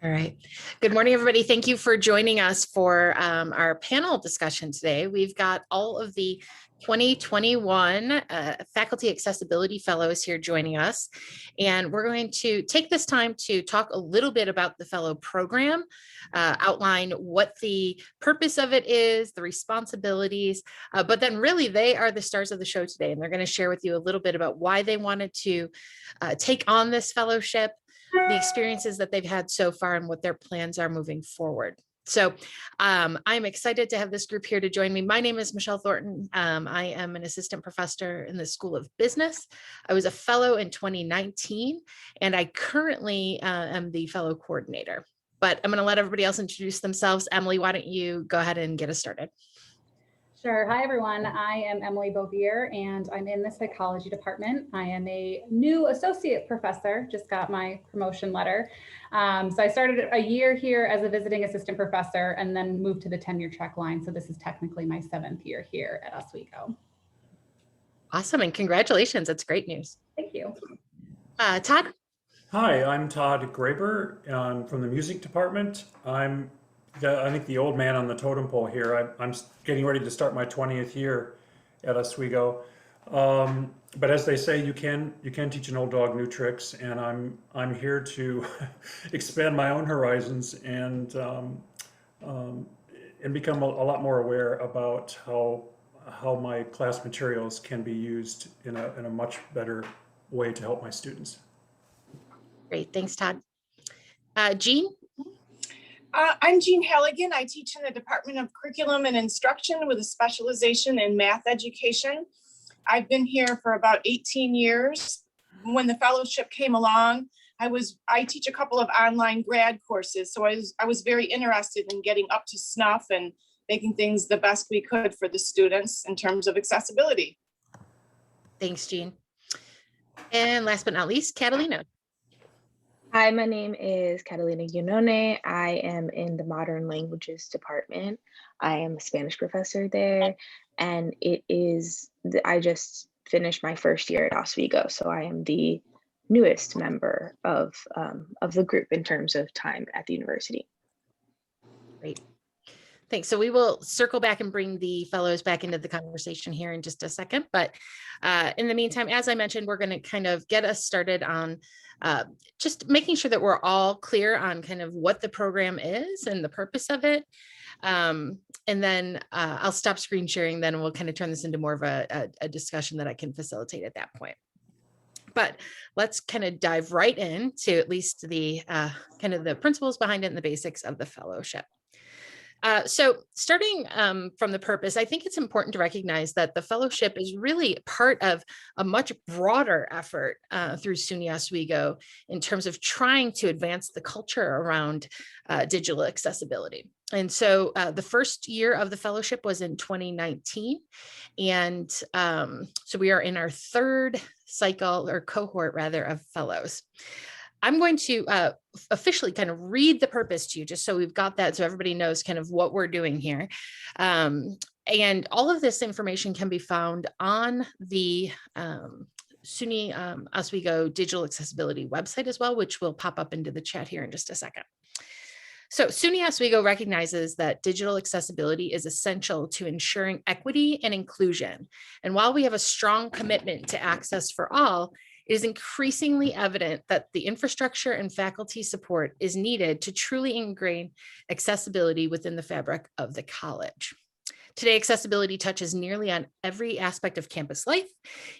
All right. Good morning, everybody. Thank you for joining us for our panel discussion today. We've got all of the 2021 Faculty Accessibility Fellows here joining us, and we're going to take this time to talk a little bit about the fellow program, outline what the purpose of it is, the responsibilities, but then really they are the stars of the show today, and they're going to share with you a little bit about why they wanted to take on this fellowship, the experiences that they've had so far, and what their plans are moving forward. So I'm excited to have this group here to join me. My name is Michelle Thornton. I am an assistant professor in the School of Business. I was a fellow in 2019, and I currently am the fellow coordinator. But I'm going to let everybody else introduce themselves. Emily, why don't you go ahead and get us started? Sure. Hi, everyone. I am Emily Bovier, and I'm in the psychology department. I am a new associate professor, just got my promotion letter. So I started a year here as a visiting assistant professor and then moved to the tenure track line. So this is technically my 7th year here at Oswego. Awesome. And congratulations. That's great news. Thank you. Todd? Hi, I'm Todd Graber from the music department. I think the old man on the totem pole here. I'm getting ready to start my 20th year at Oswego. But as they say, you can teach an old dog new tricks, and I'm here to expand my own horizons and become a lot more aware about how my class materials can be used in a much better way to help my students. Great. Thanks, Todd. Jean? I'm Jean Halligan. I teach in the Department of Curriculum and Instruction with a specialization in math education. I've been here for about 18 years. When the fellowship came along, I teach a couple of online grad courses, so I was very interested in getting up to snuff and making things the best we could for the students in terms of accessibility. Thanks, Jean. And last but not least, Catalina. Hi, my name is Catalina Giannone. I am in the Modern Languages Department. I am a Spanish professor there, and I just finished my first year at Oswego, so I am the newest member of the group in terms of time at the university. Great. Thanks. So we will circle back and bring the fellows back into the conversation here in just a second. But in the meantime, as I mentioned, we're going to kind of get us started on just making sure that we're all clear on kind of what the program is and the purpose of it. And then I'll stop screen sharing, then we'll kind of turn this into more of a discussion that I can facilitate at that point. But let's kind of dive right into at least the kind of the principles behind it and the basics of the fellowship. So starting from the purpose, I think it's important to recognize that the fellowship is really part of a much broader effort through SUNY Oswego in terms of trying to advance the culture around digital accessibility. And so the first year of the fellowship was in 2019. And so we are in our third cycle or cohort rather of fellows. I'm going to officially kind of read the purpose to you just so we've got that so everybody knows kind of what we're doing here. And all of this information can be found on the SUNY Oswego Digital Accessibility website as well, which will pop up into the chat here in just a second. So SUNY Oswego recognizes that digital accessibility is essential to ensuring equity and inclusion. And while we have a strong commitment to access for all, it is increasingly evident that the infrastructure and faculty support is needed to truly ingrain accessibility within the fabric of the college. Today, accessibility touches nearly on every aspect of campus life,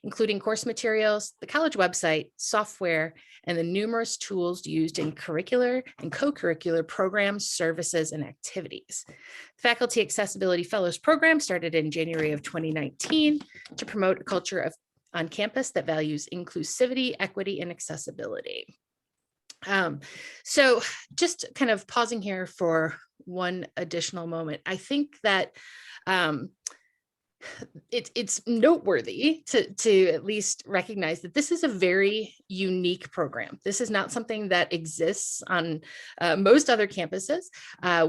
including course materials, the college website, software, and the numerous tools used in curricular and co-curricular programs, services, and activities. Faculty Accessibility Fellows program started in January of 2019 to promote a culture on campus that values inclusivity, equity, and accessibility. So just kind of pausing here for one additional moment. I think that it's noteworthy to at least recognize that this is a very unique program. This is not something that exists on most other campuses.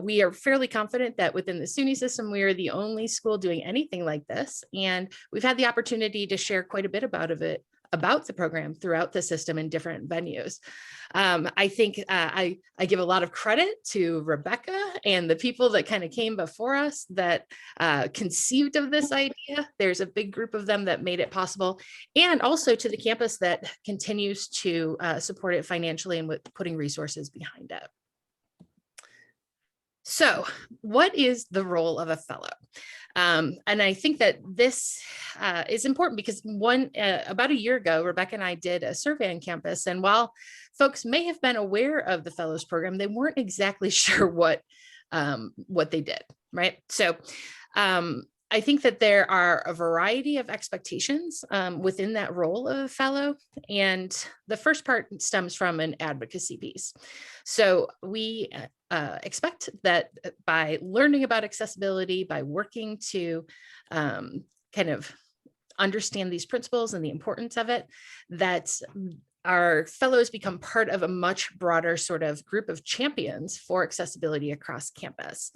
We are fairly confident that within the SUNY system, we are the only school doing anything like this. And we've had the opportunity to share quite a bit about it about the program throughout the system in different venues. I think I give a lot of credit to Rebecca and the people that kind of came before us that conceived of this idea. There's a big group of them that made it possible, and also to the campus that continues to support it financially and with putting resources behind it. So what is the role of a fellow? And I think that this is important because about a year ago, Rebecca and I did a survey on campus. And while folks may have been aware of the fellows program, they weren't exactly sure what they did, right? So I think that there are a variety of expectations within that role of a fellow. And the first part stems from an advocacy piece. So we expect that by learning about accessibility, by working to kind of understand these principles and the importance of it, that our fellows become part of a much broader sort of group of champions for accessibility across campus.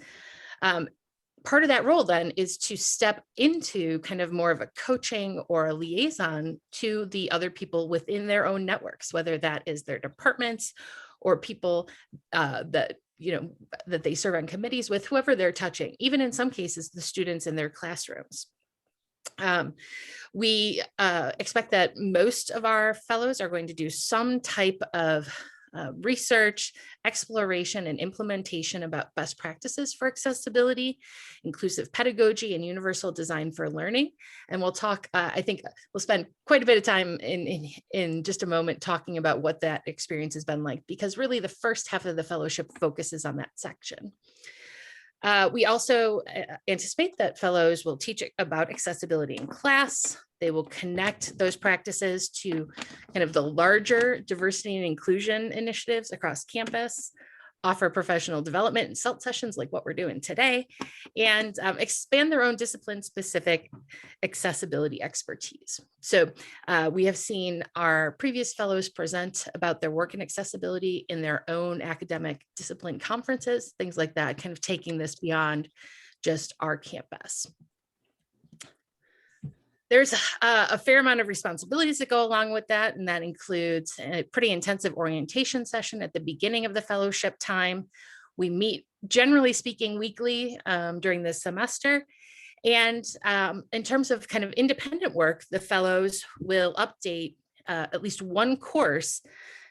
Part of that role then is to step into kind of more of a coaching or a liaison to the other people within their own networks, whether that is their departments or people that they serve on committees with, whoever they're touching, even in some cases, the students in their classrooms. We expect that most of our fellows are going to do some type of research, exploration, and implementation about best practices for accessibility, inclusive pedagogy, and universal design for learning. And we'll talk, I think we'll spend quite a bit of time in just a moment talking about what that experience has been like, because really the first half of the fellowship focuses on that section. We also anticipate that fellows will teach about accessibility in class. They will connect those practices to kind of the larger diversity and inclusion initiatives across campus, offer professional development and SELT sessions like what we're doing today, and expand their own discipline-specific accessibility expertise. So we have seen our previous fellows present about their work in accessibility in their own academic discipline conferences, things like that, kind of taking this beyond just our campus. There's a fair amount of responsibilities that go along with that, and that includes a pretty intensive orientation session at the beginning of the fellowship time. We meet, generally speaking, weekly during this semester. And in terms of kind of independent work, the fellows will update at least one course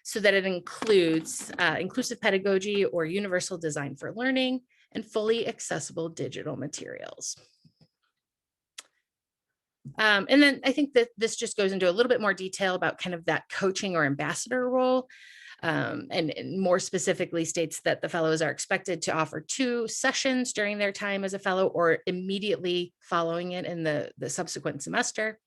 so that it includes inclusive pedagogy or universal design for learning and fully accessible digital materials. And then I think that this just goes into a little bit more detail about kind of that coaching or ambassador role, and more specifically states that the fellows are expected to offer 2 sessions during their time as a fellow or immediately following it in the subsequent semester.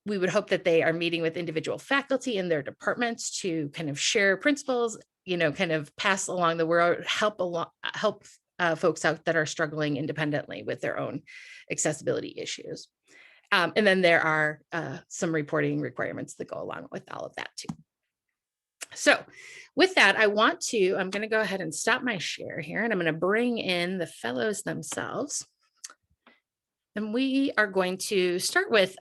We would hope that they are meeting with individual faculty in their departments to kind of share principles, kind of pass along the word, help folks out that are struggling independently with their own accessibility issues. And then there are some reporting requirements that go along with all of that too. So with that, I'm going to go ahead and stop my share here, and I'm going to bring in the fellows themselves. And we are going to start with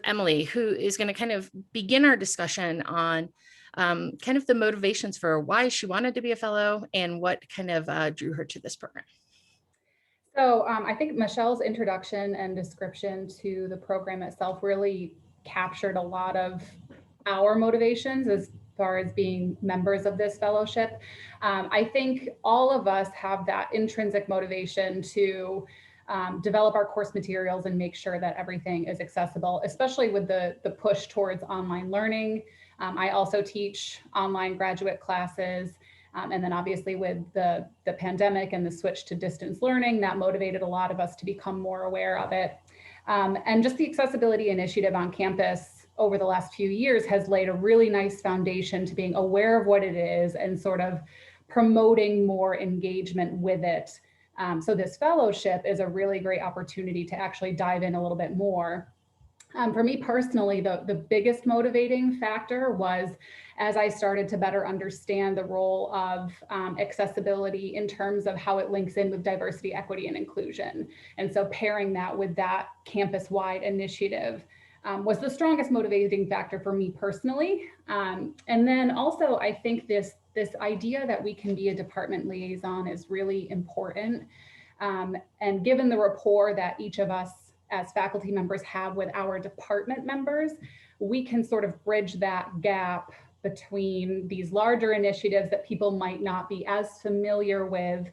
Emily, who is going to kind of begin our discussion on kind of the motivations for why she wanted to be a fellow and what kind of drew her to this program. So I think Michelle's introduction and description to the program itself really captured a lot of our motivations as far as being members of this fellowship. I think all of us have that intrinsic motivation to develop our course materials and make sure that everything is accessible, especially with the push towards online learning. I also teach online graduate classes. And then obviously with the pandemic and the switch to distance learning, that motivated a lot of us to become more aware of it. And just the accessibility initiative on campus over the last few years has laid a really nice foundation to being aware of what it is and sort of promoting more engagement with it. So this fellowship is a really great opportunity to actually dive in a little bit more. For me personally, the biggest motivating factor was as I started to better understand the role of accessibility in terms of how it links in with diversity, equity, and inclusion. And so pairing that with that campus-wide initiative was the strongest motivating factor for me personally. And then also, I think this idea that we can be a department liaison is really important. And given the rapport that each of us as faculty members have with our department members, we can sort of bridge that gap between these larger initiatives that people might not be as familiar with,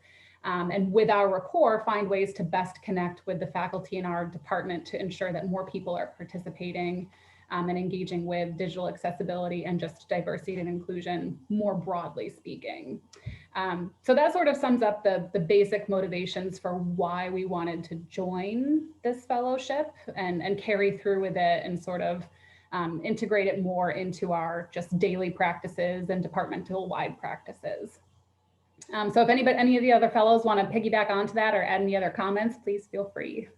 and with our rapport, find ways to best connect with the faculty in our department to ensure that more people are participating and engaging with digital accessibility and just diversity and inclusion more broadly speaking. So that sort of sums up the basic motivations for why we wanted to join this fellowship and carry through with it and sort of integrate it more into our just daily practices and departmental wide practices. So if any of the other fellows want to piggyback onto that or add any other comments, please feel free.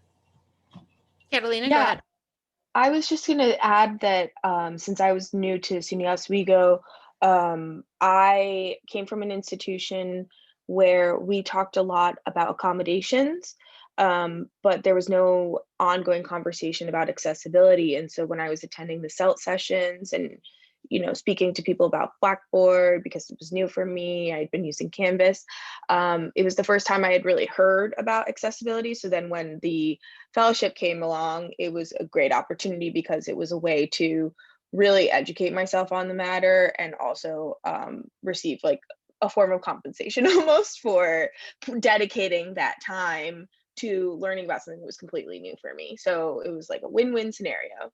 Catalina, go Yeah. ahead. I was just going to add that since I was new to SUNY Oswego, I came from an institution where we talked a lot about accommodations, but there was no ongoing conversation about accessibility. And so when I was attending the CELT sessions and speaking to people about Blackboard, because it was new for me, I'd been using Canvas. It was the first time I had really heard about accessibility. So then when the fellowship came along, it was a great opportunity because it was a way to really educate myself on the matter and also receive like a form of compensation almost for dedicating that time to learning about something that was completely new for me. So it was like a win-win scenario.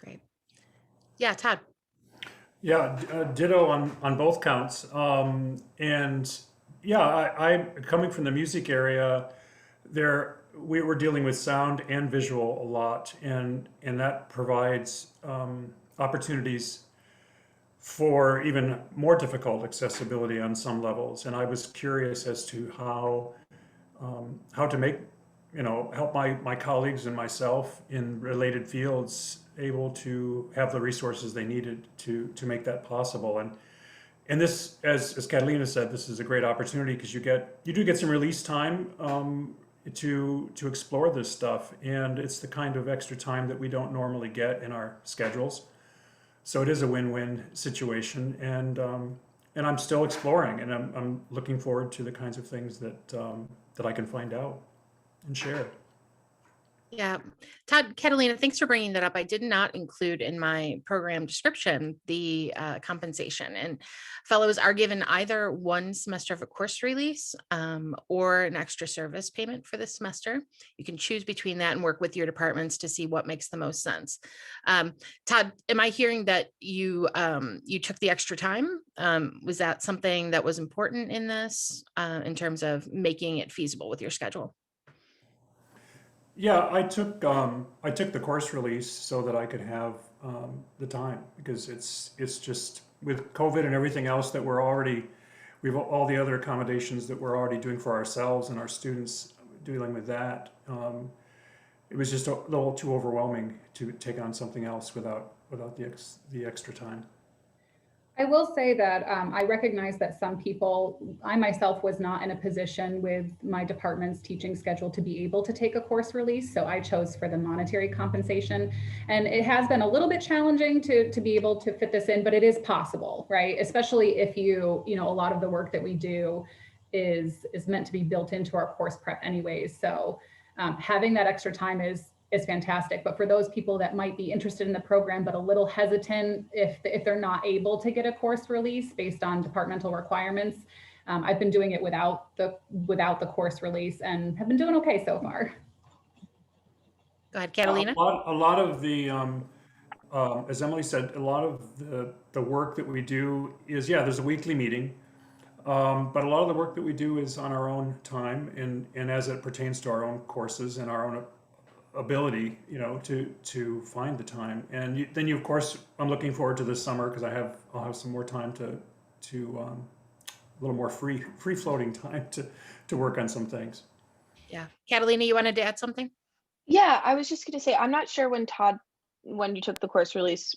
Great. Yeah, Todd. Yeah, ditto on both counts. And yeah, I coming from the music area, we were dealing with sound and visual a lot, and that provides opportunities for even more difficult accessibility on some levels. And I was curious as to how to make, help my colleagues and myself in related fields able to have the resources they needed to make that possible. And this, as Catalina said, this is a great opportunity because you do get some release time to explore this stuff, and it's the kind of extra time that we don't normally get in our schedules. So it is a win-win situation, and I'm still exploring, and I'm looking forward to the kinds of things that I can find out and share. Yeah, Todd, Catalina, thanks for bringing that up. I did not include in my program description the compensation, and fellows are given either one semester of a course release or an extra service payment for the semester. You can choose between that and work with your departments to see what makes the most sense. Todd, am I hearing that you took the extra time? Was that something that was important in this in terms of making it feasible with your schedule? Yeah, I took the course release so that I could have the time, because it's just with COVID and everything else that we've all the other accommodations that we're already doing for ourselves and our students dealing with that. It was just a little too overwhelming to take on something else without the extra time. I will say that I recognize that some people, I myself was not in a position with my department's teaching schedule to be able to take a course release. So I chose for the monetary compensation. And it has been a little bit challenging to be able to fit this in, but it is possible, right? Especially if a lot of the work that we do is meant to be built into our course prep anyways. So having that extra time is fantastic. But for those people that might be interested in the program, but a little hesitant if they're not able to get a course release based on departmental requirements, I've been doing it without the course release and have been doing okay so far. Go ahead, Catalina. A lot of the, as Emily said, a lot of the work that we do is, there's a weekly meeting, but a lot of the work that we do is on our own time and as it pertains to our own courses and our own ability, to find the time. And then of course, I'm looking forward to this summer because I'll have some more time to a little more free floating time to work on some things. Yeah, Catalina, you wanted to add something? Yeah, I was just going to say, I'm not sure when you took the course release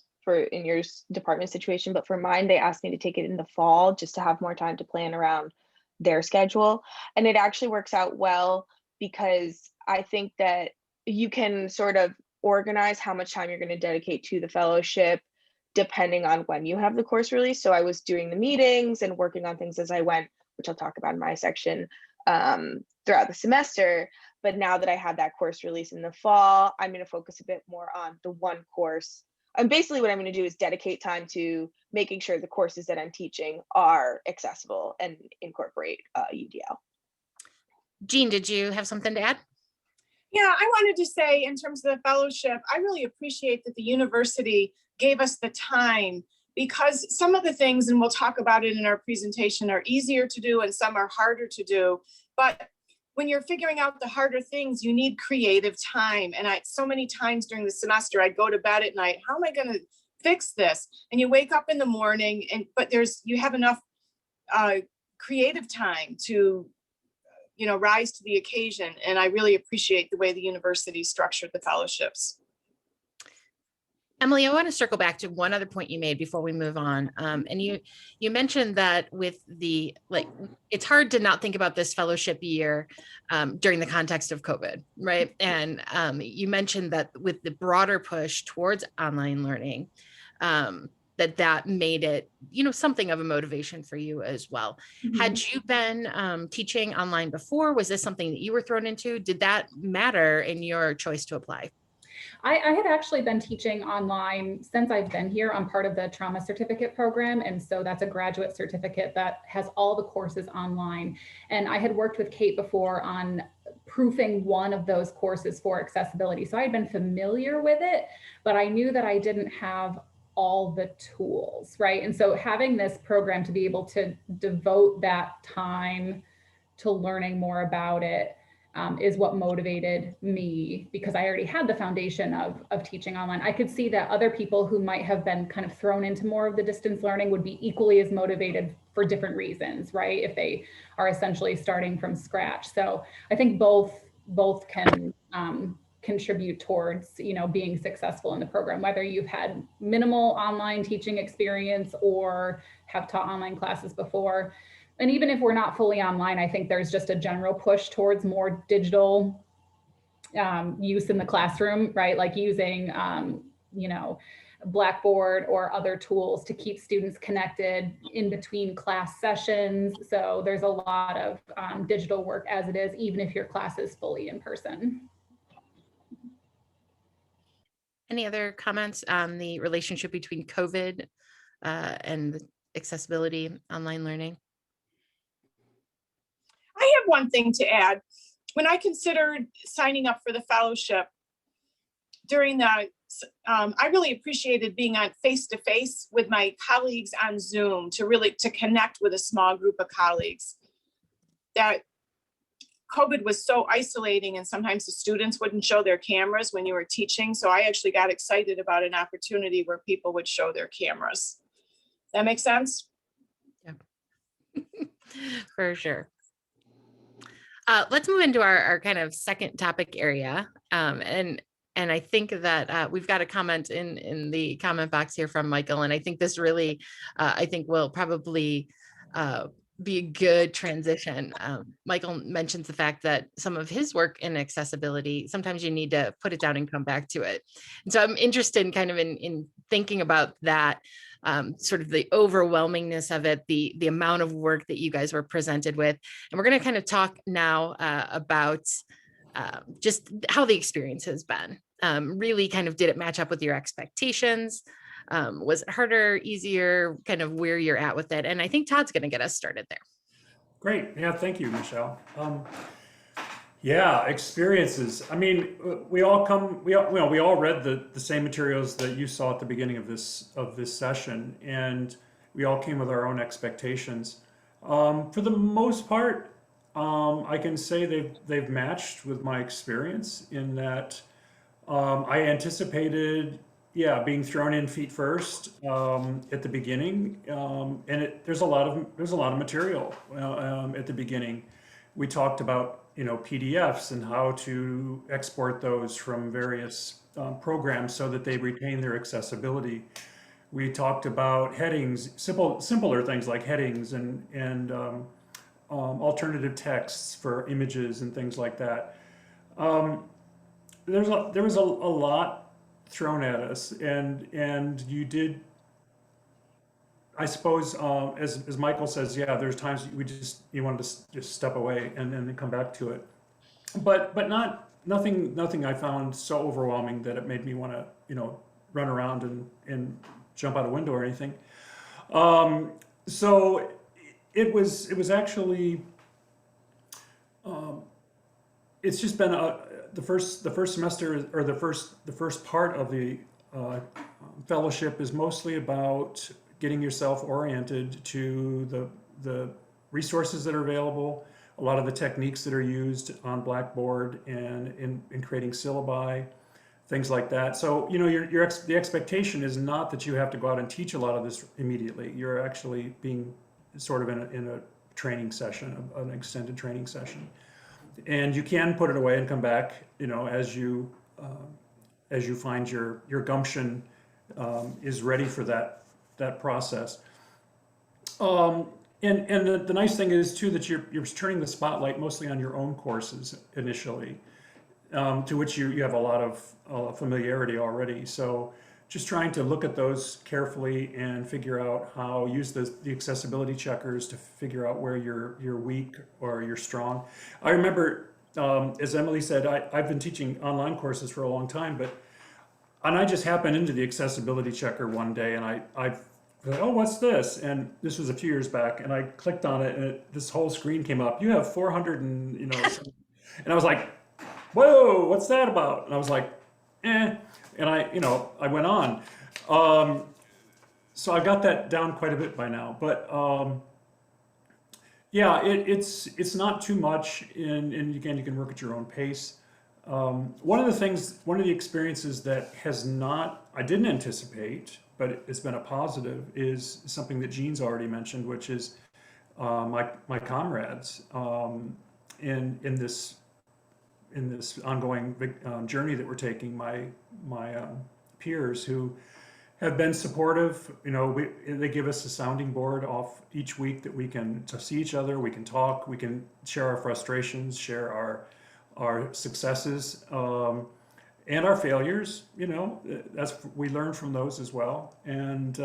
in your department situation, but for mine, they asked me to take it in the fall just to have more time to plan around their schedule. And it actually works out well because I think that you can sort of organize how much time you're going to dedicate to the fellowship depending on when you have the course release. So I was doing the meetings and working on things as I went, which I'll talk about in my section, throughout the semester. But now that I had that course release in the fall, I'm going to focus a bit more on the one course. And basically what I'm going to do is dedicate time to making sure the courses that I'm teaching are accessible and incorporate UDL. Jean, did you have something to add? Yeah, I wanted to say in terms of the fellowship, I really appreciate that the university gave us the time, because some of the things, and we'll talk about it in our presentation, are easier to do and some are harder to do. But when you're figuring out the harder things, you need creative time. And so many times during the semester, I'd go to bed at night, how am I going to fix this? And you wake up in the morning, but you have enough creative time to rise to the occasion. And I really appreciate the way the university structured the fellowships. Emily, I want to circle back to one other point you made before we move on. And you mentioned that with it's hard to not think about this fellowship year during the context of COVID, right? And you mentioned that with the broader push towards online learning, that made it, something of a motivation for you as well. Mm-hmm. Had you been teaching online before? Was this something that you were thrown into? Did that matter in your choice to apply? I had actually been teaching online since I've been here. I'm part of the trauma certificate program. And so that's a graduate certificate that has all the courses online. And I had worked with Kate before on proofing one of those courses for accessibility. So I had been familiar with it, but I knew that I didn't have all the tools, right? And so having this program to be able to devote that time to learning more about it is what motivated me, because I already had the foundation of teaching online. I could see that other people who might have been kind of thrown into more of the distance learning would be equally as motivated for different reasons, right? If they are essentially starting from scratch. So I think both can contribute towards, being successful in the program, whether you've had minimal online teaching experience or have taught online classes before. And even if we're not fully online, I think there's just a general push towards more digital use in the classroom, right? Like using, Blackboard or other tools to keep students connected in between class sessions. So there's a lot of digital work as it is, even if your class is fully in person. Any other comments on the relationship between COVID and accessibility online learning? I have one thing to add. When I considered signing up for the fellowship during that, I really appreciated being on face-to-face with my colleagues on Zoom to connect with a small group of colleagues. That COVID was so isolating, and sometimes the students wouldn't show their cameras when you were teaching. So I actually got excited about an opportunity where people would show their cameras. That makes sense? Yeah, for sure. Let's move into our kind of second topic area. And I think that we've got a comment in the comment box here from Michael. And I think this really, I think will probably be a good transition. Michael mentions the fact that some of his work in accessibility, sometimes you need to put it down and come back to it. And so I'm interested in kind of in thinking about that, sort of the overwhelmingness of it, the amount of work that you guys were presented with. And we're going to kind of talk now about just how the experience has been. Really kind of, did it match up with your expectations? Was it harder, easier, kind of where you're at with it? And I think Todd's going to get us started there. Great. Yeah, thank you, Michelle. Yeah, experiences. I mean, we all read the same materials that you saw at the beginning of this session, and we all came with our own expectations. For the most part, I can say they've matched with my experience in that I anticipated, being thrown in feet first at the beginning, and there's a lot of material at the beginning. We talked about PDFs and how to export those from various programs so that they retain their accessibility. We talked about headings, simpler things like headings and alternative texts for images and things like that. There was a lot thrown at us, and you did. I suppose, as Michael says, yeah, there's times you wanted to just step away and then come back to it, but nothing I found so overwhelming that it made me want to run around and jump out a window or anything. So it was actually it's just been the first semester, or the first part of the fellowship is mostly about getting yourself oriented to the resources that are available, a lot of the techniques that are used on Blackboard and in creating syllabi, things like that. So the expectation is not that you have to go out and teach a lot of this immediately. You're actually being sort of in a training session, an extended training session, and you can put it away and come back, as you find your gumption is ready for that process. And the nice thing is too that you're turning the spotlight mostly on your own courses initially, to which you have a lot of familiarity already. So just trying to look at those carefully and figure out how use the accessibility checkers to figure out where you're weak or you're strong. I remember, as Emily said, I've been teaching online courses for a long time, and I just happened into the accessibility checker one day, and I thought, oh, what's this? And this was a few years back, and I clicked on it, and this whole screen came up. You have 400 and and I was like, whoa, what's that about? And I was like, eh. And I went on. So I got that down quite a bit by now. But yeah, it's not too much, and again, you can work at your own pace. One of the experiences that I didn't anticipate, but it's been a positive, is something that Jean's already mentioned, which is my comrades in this ongoing journey that we're taking. My peers who have been supportive. They give us a sounding board off each week that we can see each other, we can talk, we can share our frustrations, share our successes, and our failures. We learn from those as well, and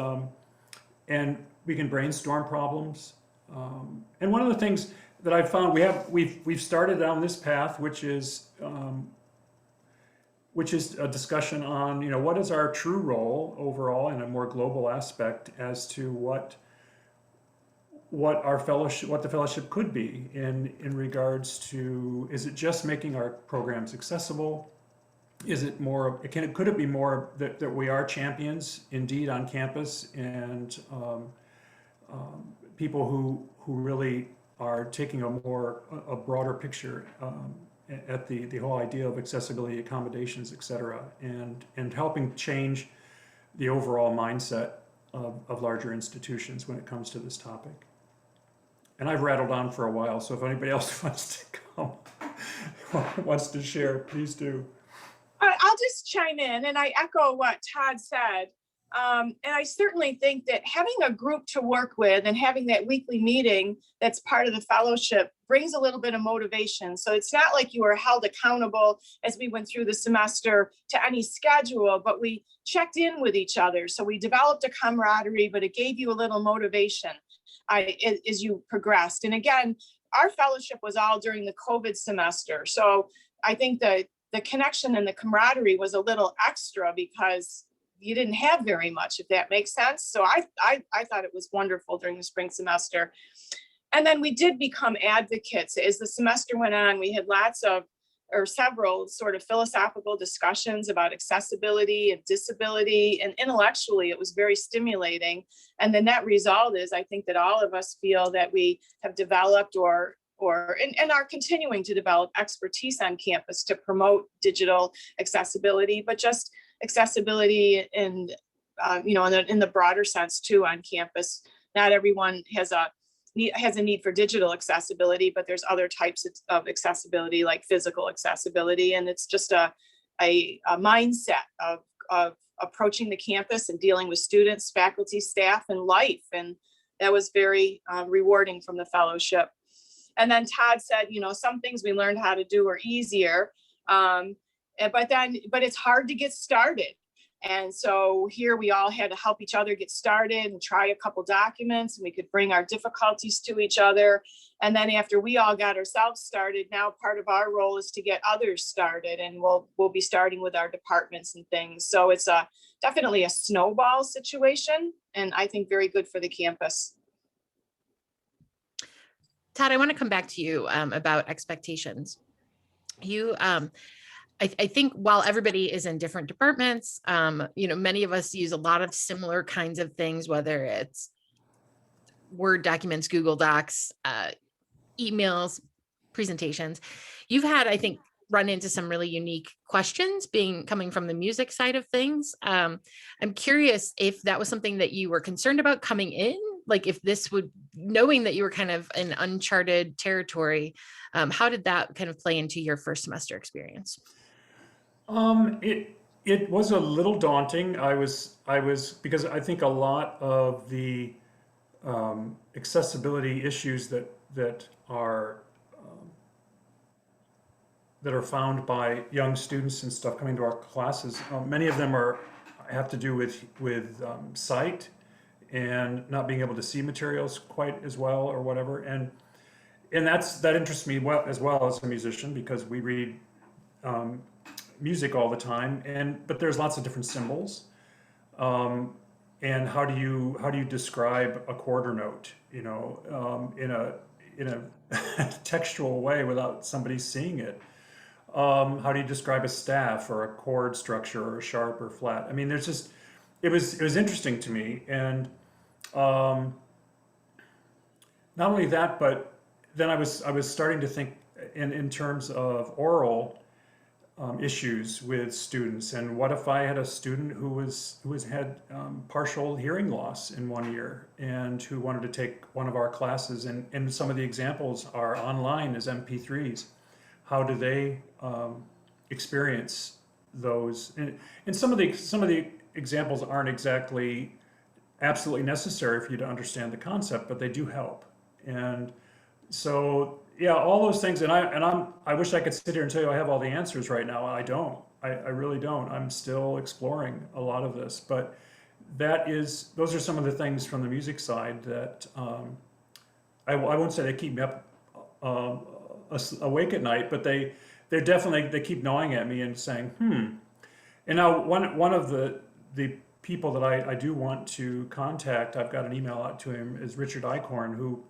we can brainstorm problems. And one of the things that I've found, we've started down this path, which is a discussion on what is our true role overall in a more global aspect as to what the fellowship could be in regards to, is it just making our programs accessible? Is it more, could it be more that we are champions indeed on campus, and people who really are taking a broader picture at the whole idea of accessibility, accommodations, et cetera, and helping change the overall mindset of larger institutions when it comes to this topic. And I've rattled on for a while, so if anybody else wants to come, wants to share, please do. I'll just chime in, and I echo what Todd said. And I certainly think that having a group to work with and having that weekly meeting that's part of the fellowship brings a little bit of motivation. So it's not like you were held accountable as we went through the semester to any schedule, but we checked in with each other. So we developed a camaraderie, but it gave you a little motivation as you progressed. And again, our fellowship was all during the COVID semester. So I think that the connection and the camaraderie was a little extra because you didn't have very much, if that makes sense. So I thought it was wonderful during the spring semester. And then we did become advocates. As the semester went on, we had several sort of philosophical discussions about accessibility and disability, and intellectually it was very stimulating. And the net result is, I think that all of us feel that we have developed and are continuing to develop expertise on campus to promote digital accessibility, but just accessibility in the broader sense too on campus. Not everyone has a need for digital accessibility, but there's other types of accessibility, like physical accessibility, and it's just a mindset of approaching the campus and dealing with students, faculty, staff, and life, and that was very rewarding from the fellowship. And then Todd said, some things we learned how to do are easier, but it's hard to get started. And so here we all had to help each other get started and try a couple documents, and we could bring our difficulties to each other. And then after we all got ourselves started, now part of our role is to get others started, and we'll be starting with our departments and things. So it's definitely a snowball situation, and I think very good for the campus. Todd, I want to come back to you about expectations. You, I think while everybody is in different departments, many of us use a lot of similar kinds of things, whether it's Word documents, Google Docs, emails, presentations. You've had, I think, run into some really unique questions coming from the music side of things. I'm curious if that was something that you were concerned about coming in, like if this would, knowing that you were kind of in uncharted territory, how did that kind of play into your first semester experience? It was a little daunting. I was because I think a lot of the accessibility issues that are found by young students and stuff coming to our classes, many of them have to do with sight and not being able to see materials quite as well or whatever, and that interests me as well as a musician, because we read music all the time, but there's lots of different symbols, and how do you describe a quarter note, in a textual way without somebody seeing it? How do you describe a staff or a chord structure or a sharp or flat? I mean, there's just, it was interesting to me, and not only that, but then I was starting to think in terms of oral issues with students, and what if I had a student who had partial hearing loss in 1 year and who wanted to take one of our classes, and some of the examples are online as MP3s. How do they experience those? And some of the examples aren't exactly absolutely necessary for you to understand the concept, but they do help. And so, yeah, all those things. And I wish I could sit here and tell you I have all the answers right now. I don't. I really don't. I'm still exploring a lot of this. But those are some of the things from the music side that I won't say they keep me up awake at night, but they keep gnawing at me and saying, And now one of the people that I do want to contact, I've got an email out to him, is Richard Eichhorn, who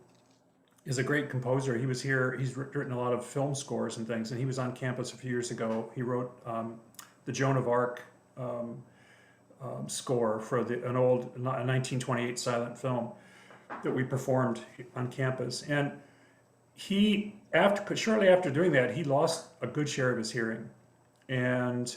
is a great composer. He was here, he's written a lot of film scores and things, and he was on campus a few years ago. He wrote the Joan of Arc score for an old 1928 silent film that we performed on campus. And shortly after doing that, he lost a good share of his hearing. And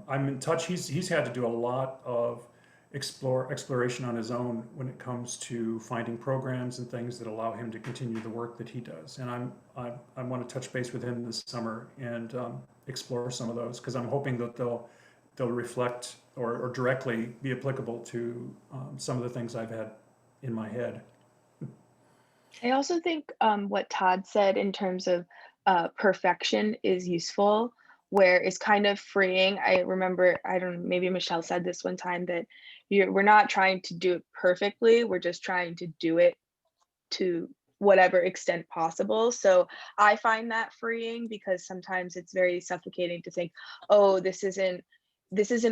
I'm in touch. He's had to do a lot of exploration on his own when it comes to finding programs and things that allow him to continue the work that he does. And I want to touch base with him this summer and explore some of those, because I'm hoping that they'll reflect or directly be applicable to some of the things I've had in my head. I also think what Todd said in terms of perfection is useful, where it's kind of freeing. I remember, maybe Michelle said this one time, that we're not trying to do it perfectly, we're just trying to do it to whatever extent possible. So I find that freeing, because sometimes it's very suffocating to think, oh, this isn't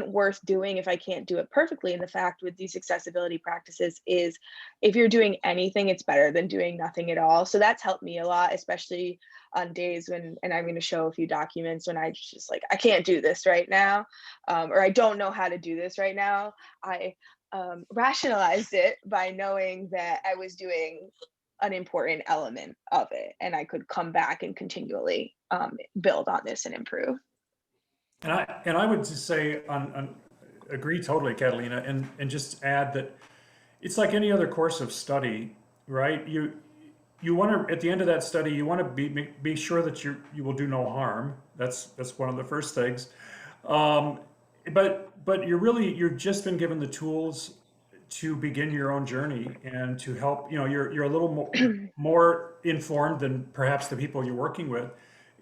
worth doing if I can't do it perfectly. And the fact with these accessibility practices is, if you're doing anything, it's better than doing nothing at all. So that's helped me a lot, especially on days when, and I'm going to show a few documents when I just like, I can't do this right now, or I don't know how to do this right now. I rationalized it by knowing that I was doing an important element of it, and I could come back and continually build on this and improve. And I would just say, agree totally, Catalina, and just add that it's like any other course of study, right? You want to, at the end of that study, you want to be sure that you will do no harm. That's one of the first things. But you're just been given the tools to begin your own journey and to help. You're a little more informed than perhaps the people you're working with,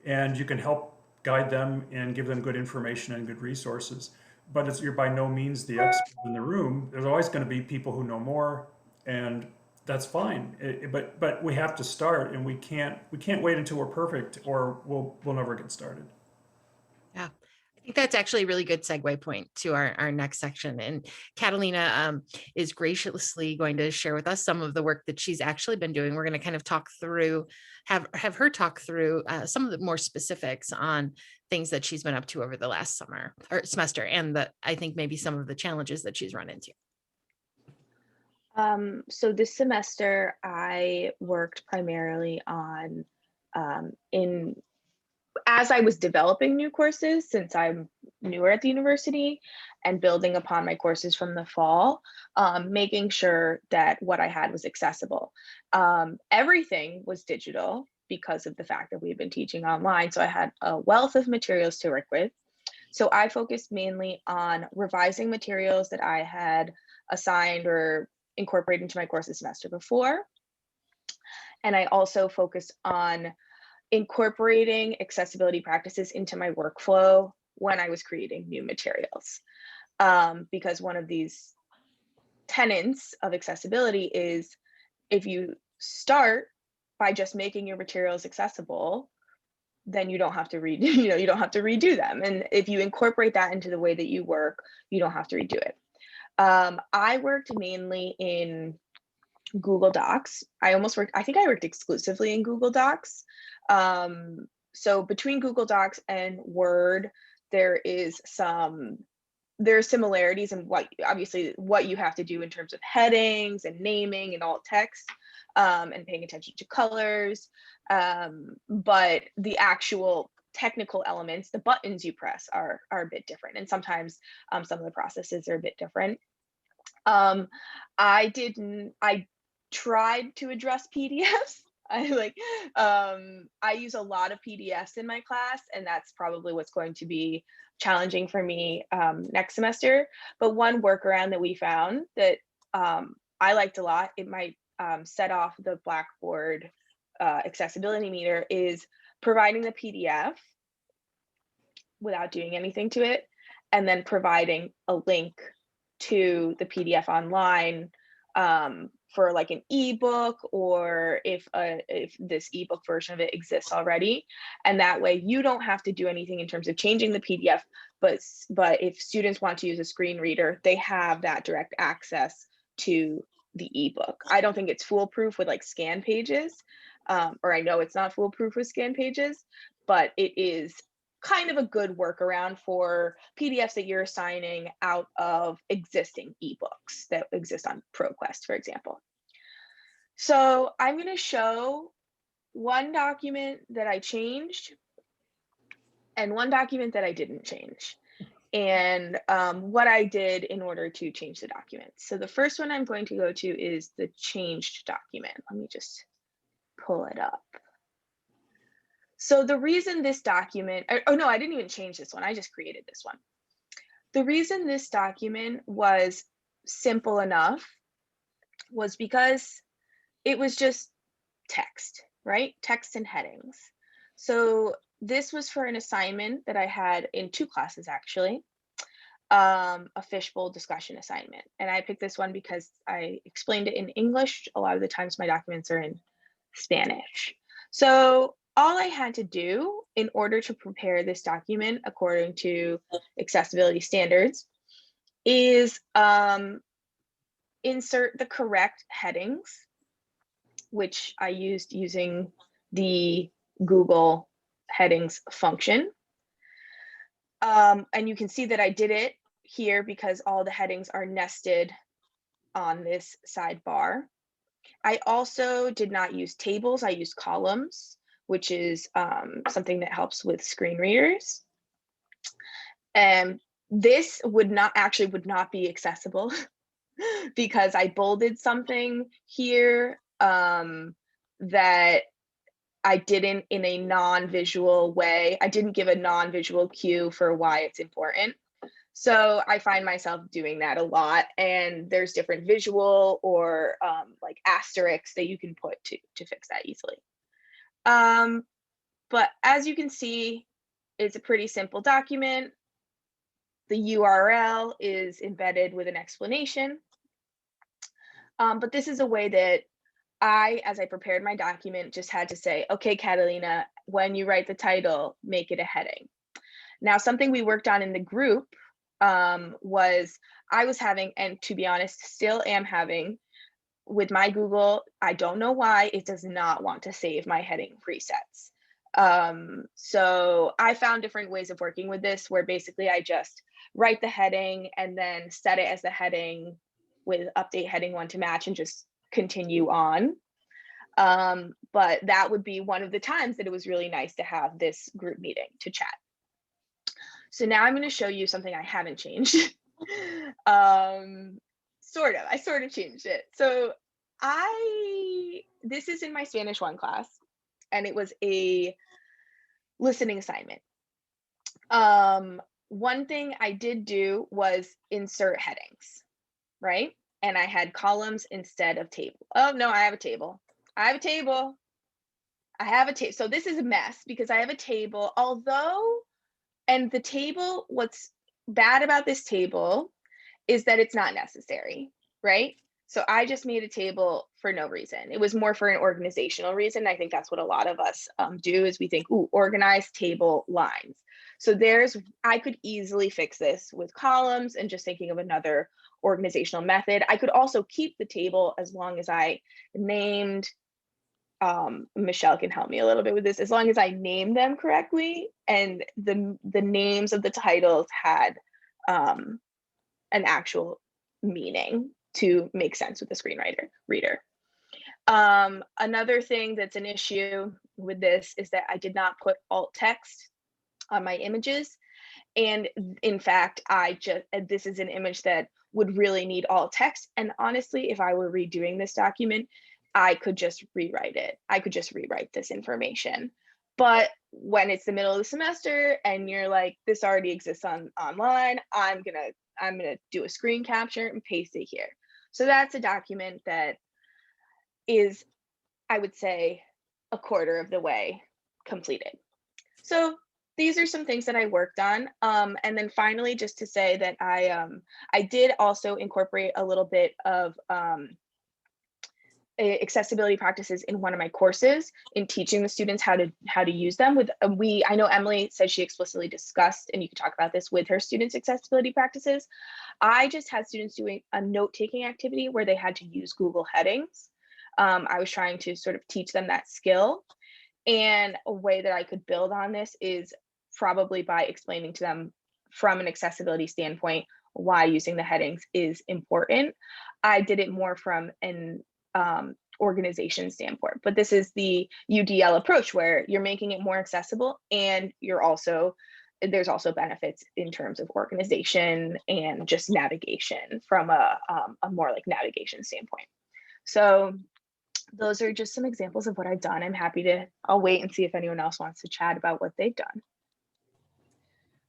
and you can help guide them and give them good information and good resources. but you're by no means the expert in the room. There's always going to be people who know more, and that's fine. But we have to start, and we can't wait until we're perfect, or we'll never get started. Yeah, I think that's actually a really good segue point to our next section. And Catalina is graciously going to share with us some of the work that she's actually been doing. We're going to kind of talk through, have her talk through some of the more specifics on things that she's been up to over the last summer or semester, and I think maybe some of the challenges that she's run into. So this semester, I worked primarily on as I was developing new courses, since I'm newer at the university, and building upon my courses from the fall, making sure that what I had was accessible. Everything was digital because of the fact that we've been teaching online. So I had a wealth of materials to work with. So I focused mainly on revising materials that I had assigned or incorporated into my course the semester before. And I also focused on incorporating accessibility practices into my workflow when I was creating new materials. Because one of these tenets of accessibility is if you start by just making your materials accessible, then you don't have to you don't have to redo them. And if you incorporate that into the way that you work, you don't have to redo it. I worked mainly in Google Docs. I think I worked exclusively in Google Docs. So between Google Docs and Word, there are similarities in what you have to do in terms of headings and naming and alt text, and paying attention to colors. But the actual technical elements, the buttons you press are a bit different. And sometimes some of the processes are a bit different. I tried to address PDFs. I use a lot of PDFs in my class, and that's probably what's going to be challenging for me next semester. But one workaround that we found that I liked a lot, it might set off the Blackboard accessibility meter, is providing the PDF without doing anything to it, and then providing a link to the PDF online for like an ebook, or if this ebook version of it exists already. And that way you don't have to do anything in terms of changing the PDF, but if students want to use a screen reader, they have that direct access to the ebook. I don't think it's foolproof with like scan pages, or I know it's not foolproof with scan pages, but it is kind of a good workaround for PDFs that you're assigning out of existing ebooks that exist on ProQuest, for example. So I'm going to show one document that I changed and one document that I didn't change, and what I did in order to change the document. So the first one I'm going to go to is the changed document. Let me just pull it up. So the reason this document, oh no, I didn't even change this one. I just created this one. The reason this document was simple enough was because it was just text, right? Text and headings. So this was for an assignment that I had in 2 classes, actually, a fishbowl discussion assignment. And I picked this one because I explained it in English. A lot of the times my documents are in Spanish. So all I had to do in order to prepare this document according to accessibility standards is insert the correct headings, which I used using the Google headings function. And you can see that I did it here because all the headings are nested on this sidebar. I also did not use tables, I used columns, which is something that helps with screen readers. And this would not be accessible because I bolded something here that I didn't in a non-visual way. I didn't give a non-visual cue for why it's important. So I find myself doing that a lot, and there's different visual or like asterisks that you can put to fix that easily. But as you can see, it's a pretty simple document. The URL is embedded with an explanation. But this is a way that as I prepared my document, just had to say, okay, Catalina, when you write the title, make it a heading. Now, something we worked on in the group was I was having, and to be honest, still am having, with my Google, I don't know why, it does not want to save my heading presets. So I found different ways of working with this where basically I just write the heading and then set it as the heading with update heading 1 to match and just continue on. But that would be one of the times that it was really nice to have this group meeting to chat. So now I'm going to show you something I haven't changed. I sort of changed it. So this is in my Spanish 1 class, and it was a listening assignment. One thing I did do was insert headings, right? And I had columns instead of table. Oh no, I have a table. So this is a mess because I have a table, and the table, what's bad about this table is that it's not necessary, right? So I just made a table for no reason. It was more for an organizational reason. I think that's what a lot of us do is we think, ooh, organized table lines. So I could easily fix this with columns and just thinking of another organizational method. I could also keep the table as long as I named, Michelle can help me a little bit with this, as long as I named them correctly and the names of the titles had an actual meaning to make sense with the screen reader. Another thing that's an issue with this is that I did not put alt text on my images. And in fact, this is an image that would really need alt text. And honestly, if I were redoing this document, I could just rewrite it. I could just rewrite this information. But when it's the middle of the semester and you're like, this already exists online, I'm gonna do a screen capture and paste it here. So that's a document that is, I would say, a quarter of the way completed. So these are some things that I worked on. And then finally, just to say that I did also incorporate a little bit of accessibility practices in one of my courses in teaching the students how to use them. I know Emily said she explicitly discussed, and you can talk about this with her students, accessibility practices. I just had students doing a note-taking activity where they had to use Google headings. I was trying to sort of teach them that skill. And a way that I could build on this is probably by explaining to them from an accessibility standpoint why using the headings is important. I did it more from an organization standpoint, but this is the UDL approach where you're making it more accessible and there's also benefits in terms of organization and just navigation from a more like navigation standpoint. So those are just some examples of what I've done. I'll wait and see if anyone else wants to chat about what they've done.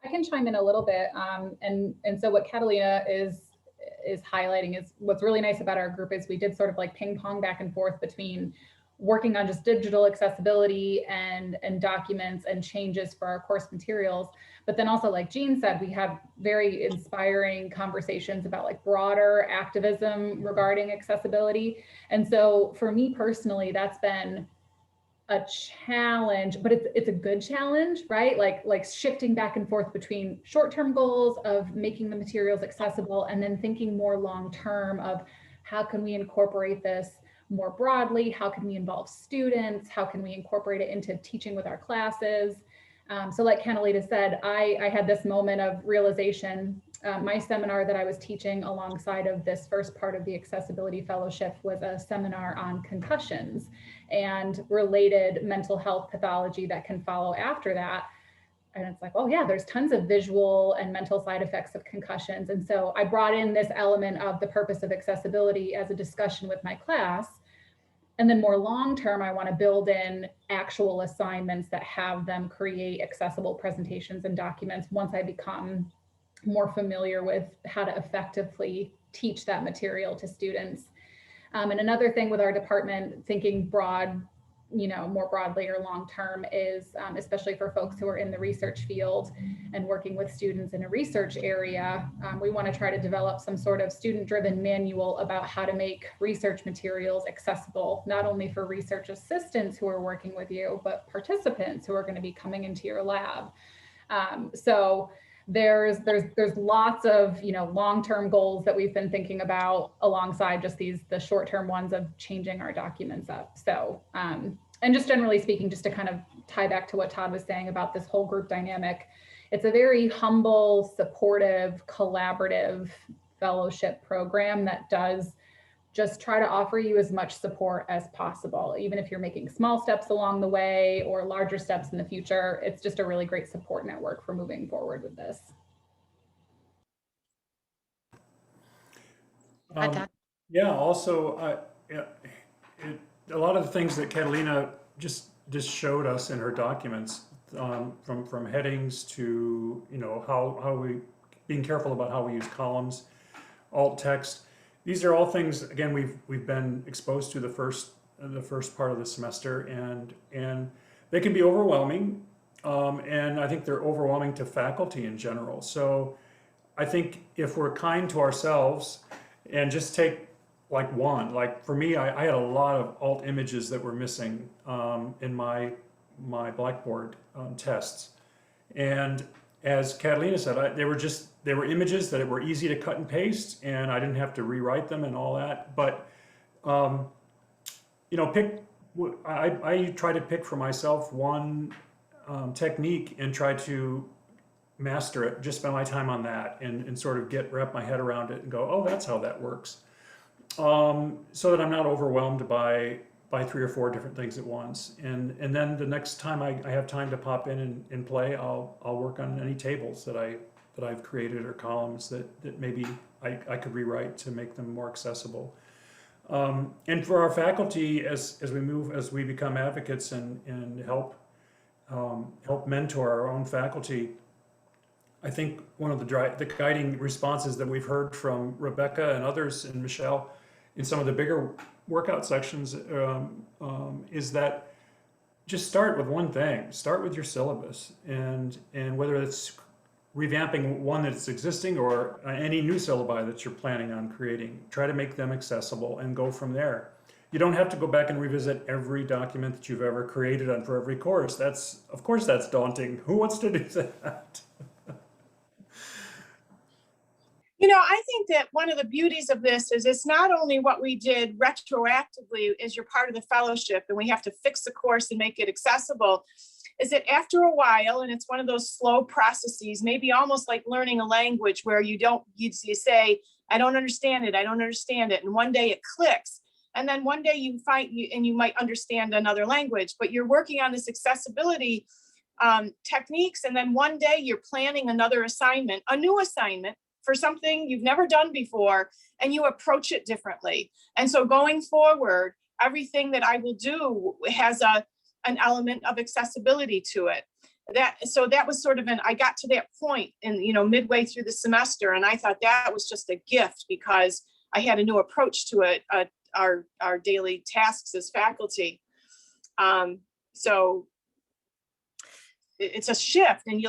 I can chime in a little bit. And so what Catalina is highlighting is what's really nice about our group is we did sort of like ping pong back and forth between working on just digital accessibility and documents and changes for our course materials. But then also, like Jean said, we have very inspiring conversations about like broader activism regarding accessibility. And so for me personally, that's been a challenge, but it's a good challenge, right? Like shifting back and forth between short-term goals of making the materials accessible and then thinking more long-term of how can we incorporate this more broadly? How can we involve students? How can we incorporate it into teaching with our classes? So like Catalina said, I had this moment of realization. My seminar that I was teaching alongside of this first part of the Accessibility Fellowship was a seminar on concussions and related mental health pathology that can follow after that. And it's like, oh yeah, there's tons of visual and mental side effects of concussions. And so I brought in this element of the purpose of accessibility as a discussion with my class. And then more long-term, I want to build in actual assignments that have them create accessible presentations and documents once I become more familiar with how to effectively teach that material to students. And another thing with our department, thinking broad more broadly or long-term is, especially for folks who are in the research field and working with students in a research area, we want to try to develop some sort of student-driven manual about how to make research materials accessible, not only for research assistants who are working with you, but participants who are going to be coming into your lab. So there's lots of long-term goals that we've been thinking about alongside just the short-term ones of changing our documents up. So and just generally speaking, just to kind of tie back to what Todd was saying about this whole group dynamic, it's a very humble, supportive, collaborative fellowship program that does just try to offer you as much support as possible. Even if you're making small steps along the way or larger steps in the future, it's just a really great support network for moving forward with this. Yeah, also, a lot of the things that Catalina just showed us in her documents, from headings to, how we, being careful about how we use columns, alt text. These are all things, again, we've been exposed to the first part of the semester, and they can be overwhelming, and I think they're overwhelming to faculty in general. So I think if we're kind to ourselves and just take like for me, I had a lot of alt images that were missing in my Blackboard tests, and as Catalina said, they were images that were easy to cut and paste, and I didn't have to rewrite them and all that. But I try to pick for myself one technique and try to master it. Just spend my time on that and sort of wrap my head around it and go, oh, that's how that works. So that I'm not overwhelmed by 3 or 4 different things at once. And then the next time I have time to pop in and play, I'll work on any tables that I've created or columns that maybe I could rewrite to make them more accessible. And for our faculty, as we become advocates and help mentor our own faculty, I think one of the guiding responses that we've heard from Rebecca and others and Michelle in some of the bigger workout sections is that just start with one thing. Start with your syllabus, and whether it's revamping one that's existing or any new syllabi that you're planning on creating, try to make them accessible and go from there. You don't have to go back and revisit every document that you've ever created for every course. Of course that's daunting. Who wants to do that? I think that one of the beauties of this is it's not only what we did retroactively as you're part of the fellowship and we have to fix the course and make it accessible, is that after a while, and it's one of those slow processes, maybe almost like learning a language where you say, I don't understand it. And one day it clicks. And then one day you might understand another language, but you're working on this accessibility techniques. And then one day you're planning another assignment, a new assignment, for something you've never done before, and you approach it differently. And so going forward, everything that I will do has an element of accessibility to it. So that was sort of I got to that point in, midway through the semester, and I thought that was just a gift because I had a new approach to it, our daily tasks as faculty. So it's a shift, and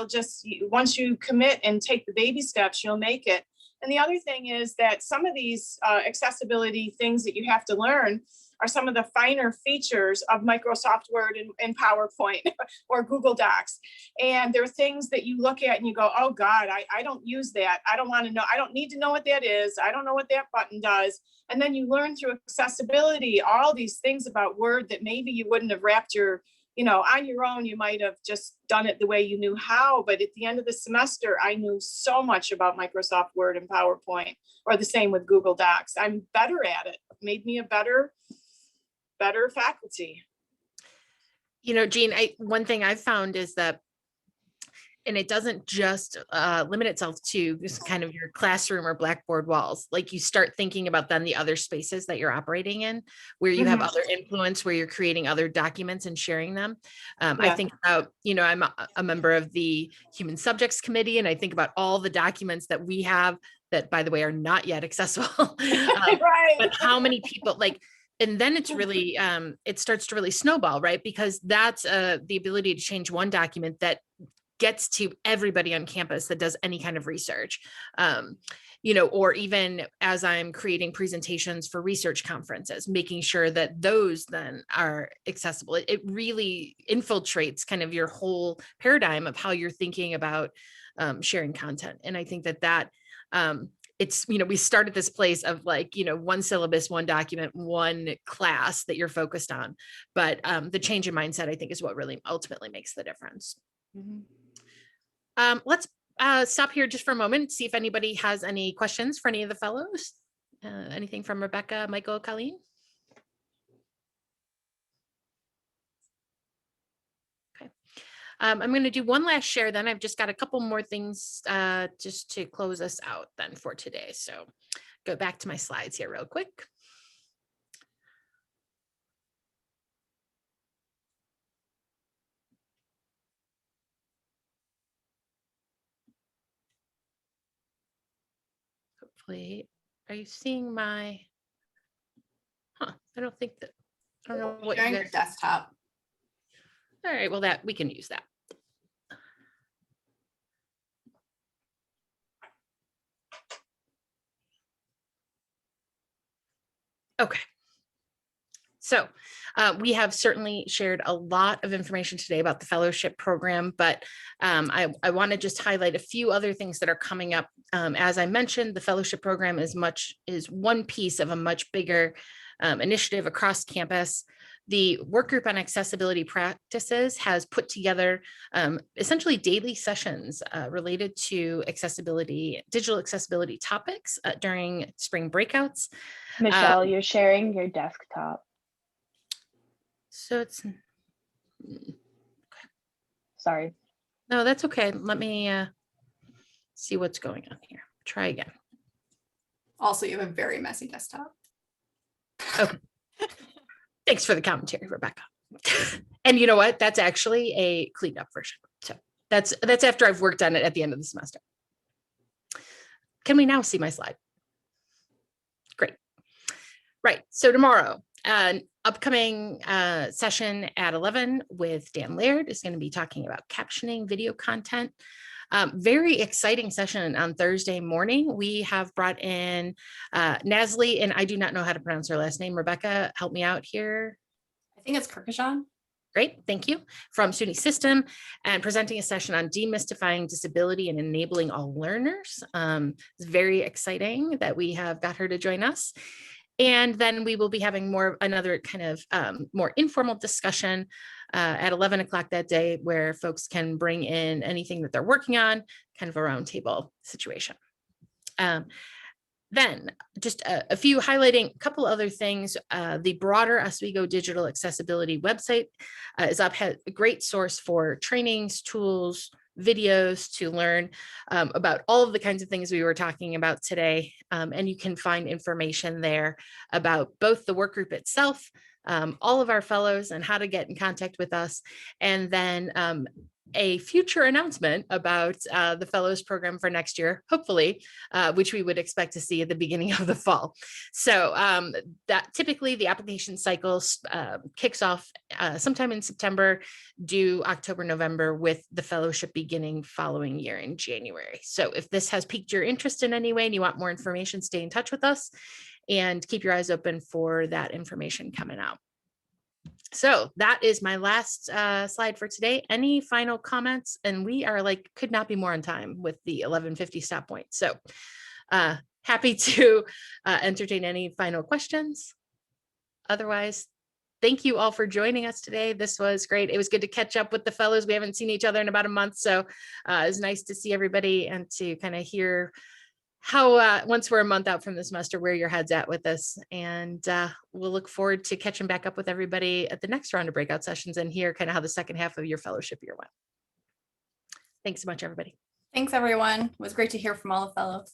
once you commit and take the baby steps, you'll make it. And the other thing is that some of these accessibility things that you have to learn are some of the finer features of Microsoft Word and PowerPoint or Google Docs. And there are things that you look at and you go, oh God, I don't use that. I don't want to know. I don't need to know what that is. I don't know what that button does. And then you learn through accessibility, all these things about Word that maybe you wouldn't have wrapped on your own, you might have just done it the way you knew how, but at the end of the semester, I knew so much about Microsoft Word and PowerPoint, or the same with Google Docs. I'm better at it. It made me a better faculty. Jean, one thing I've found is that, and it doesn't just limit itself to just kind of your classroom or Blackboard walls. Like you start thinking about then the other spaces that you're operating in, where you have other influence, where you're creating other documents and sharing them. I think about, I'm a member of the Human Subjects Committee, and I think about all the documents that we have that, by the way, are not yet accessible. Right. But how many people, like and then it's really, it starts to really snowball, right? Because that's the ability to change one document that gets to everybody on campus that does any kind of research. You know, or even as I'm creating presentations for research conferences, making sure that those then are accessible. It really infiltrates kind of your whole paradigm of how you're thinking about sharing content. And I think that it's, you know, we start at this place of like, you know, one syllabus, one document, one class that you're focused on. But the change in mindset, I think, is what really ultimately makes the difference. Let's stop here just for a moment, see if anybody has any questions for any of the fellows. Anything from Rebecca, Michael, Colleen? Okay. I'm going to do one last share, then I've just got a couple more things just to close us out then for today. So go back to my slides here real quick. Hopefully, are you seeing my, I don't think that, I don't know what you Sharing your guys, desktop. all right, well, that we can use that. Okay. So we have certainly shared a lot of information today about the fellowship program, but I want to just highlight a few other things that are coming up. As I mentioned, the fellowship program is one piece of a much bigger initiative across campus. The work group on accessibility practices has put together essentially daily sessions related to accessibility, digital accessibility topics during spring breakouts. Michelle, you're sharing your desktop. So it's, Sorry. no, that's okay. Let me see what's going on here. Try again. Also, you have a very messy desktop. Okay. Thanks for the commentary, Rebecca. And you know what? That's actually a cleaned up version. So that's after I've worked on it at the end of the semester. Can we now see my slide? Great. Right. So tomorrow, an upcoming session at 11 with Dan Laird is going to be talking about captioning video content. Very exciting session on Thursday morning. We have brought in Nasli, and I do not know how to pronounce her last name. Rebecca, help me out here. I think it's Kirkishan. Great, thank you. From SUNY System, and presenting a session on demystifying disability and enabling all learners. It's very exciting that we have got her to join us. And then we will be having another kind of more informal discussion at 11 o'clock that day, where folks can bring in anything that they're working on, kind of a roundtable situation. Then just a few highlighting a couple other things. The broader Oswego digital accessibility website is up, has a great source for trainings, tools, videos to learn about all of the kinds of things we were talking about today. And you can find information there about both the work group itself, all of our fellows, and how to get in contact with us. And then a future announcement about the fellows program for next year, hopefully, which we would expect to see at the beginning of the fall. So that typically the application cycle kicks off sometime in September, due October, November, with the fellowship beginning following year in January. So if this has piqued your interest in any way and you want more information, stay in touch with us and keep your eyes open for that information coming out. So that is my last slide for today. Any final comments? And we are like, could not be more on time with the 11:50 stop point. So happy to entertain any final questions. Otherwise, thank you all for joining us today. This was great. It was good to catch up with the fellows. We haven't seen each other in about a month. So it was nice to see everybody and to kind of hear how once we're a month out from the semester, where your head's at with this. And we'll look forward to catching back up with everybody at the next round of breakout sessions and hear kind of how the second half of your fellowship year went. Thanks so much, everybody. Thanks, everyone. It was great to hear from all the fellows.